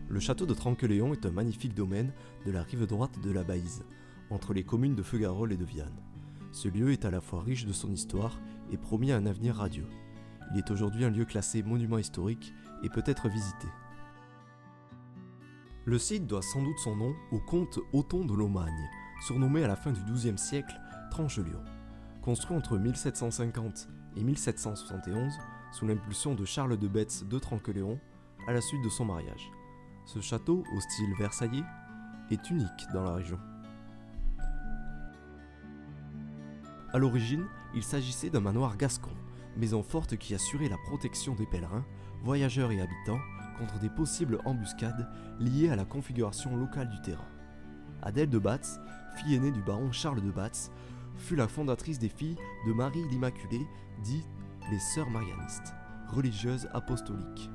Le château de Tranqueléon est un magnifique domaine de la rive droite de la Baïse, entre les communes de Feugarolles et de Vianne. Ce lieu est à la fois riche de son histoire et promis un avenir radieux. Il est aujourd'hui un lieu classé monument historique et peut être visité. Le site doit sans doute son nom au comte Othon de Lomagne, surnommé à la fin du XIIe siècle Tranchelion. Construit entre 1750 et 1771 sous l'impulsion de Charles de Betz de Tranqueléon à la suite de son mariage. Ce château, au style versaillais, est unique dans la région. A l'origine, il s'agissait d'un manoir gascon, maison forte qui assurait la protection des pèlerins, voyageurs et habitants contre des possibles embuscades liées à la configuration locale du terrain. Adèle de Batz, fille aînée du baron Charles de Batz, fut la fondatrice des filles de Marie l'Immaculée, dit les Sœurs Marianistes, religieuses apostoliques.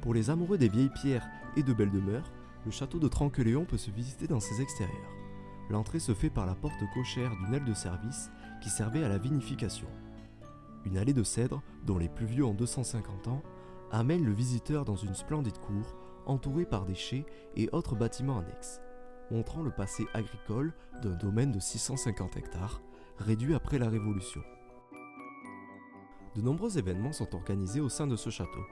Pour les amoureux des vieilles pierres et de belles demeures, le château de Tranqueléon peut se visiter dans ses extérieurs. L'entrée se fait par la porte cochère d'une aile de service qui servait à la vinification. Une allée de cèdres, dont les plus vieux ont 250 ans, amène le visiteur dans une splendide cour entourée par des chais et autres bâtiments annexes, montrant le passé agricole d'un domaine de 650 hectares, réduit après la Révolution. De nombreux événements sont organisés au sein de ce château,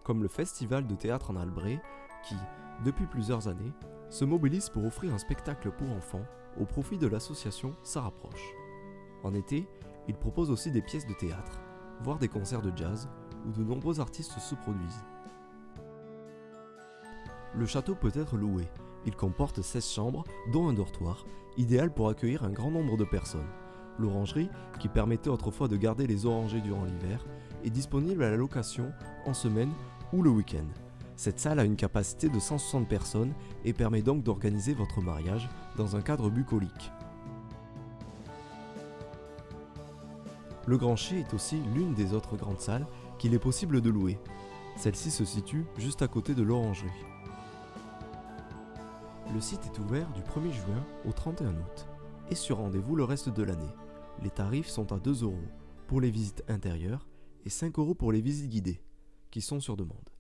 comme le festival de théâtre en Albret, qui, depuis plusieurs années, se mobilise pour offrir un spectacle pour enfants au profit de l'association Ça Rapproche. En été, il propose aussi des pièces de théâtre, voire des concerts de jazz, où de nombreux artistes se produisent. Le château peut être loué. Il comporte 16 chambres, dont un dortoir, idéal pour accueillir un grand nombre de personnes. L'orangerie, qui permettait autrefois de garder les orangers durant l'hiver, est disponible à la location en semaine ou le week-end. Cette salle a une capacité de 160 personnes et permet donc d'organiser votre mariage dans un cadre bucolique. Le Grand Chez est aussi l'une des autres grandes salles qu'il est possible de louer. Celle-ci se situe juste à côté de l'orangerie. Le site est ouvert du 1er juin au 31 août et sur rendez-vous le reste de l'année. Les tarifs sont à 2 € pour les visites intérieures et 5 € pour les visites guidées, qui sont sur demande.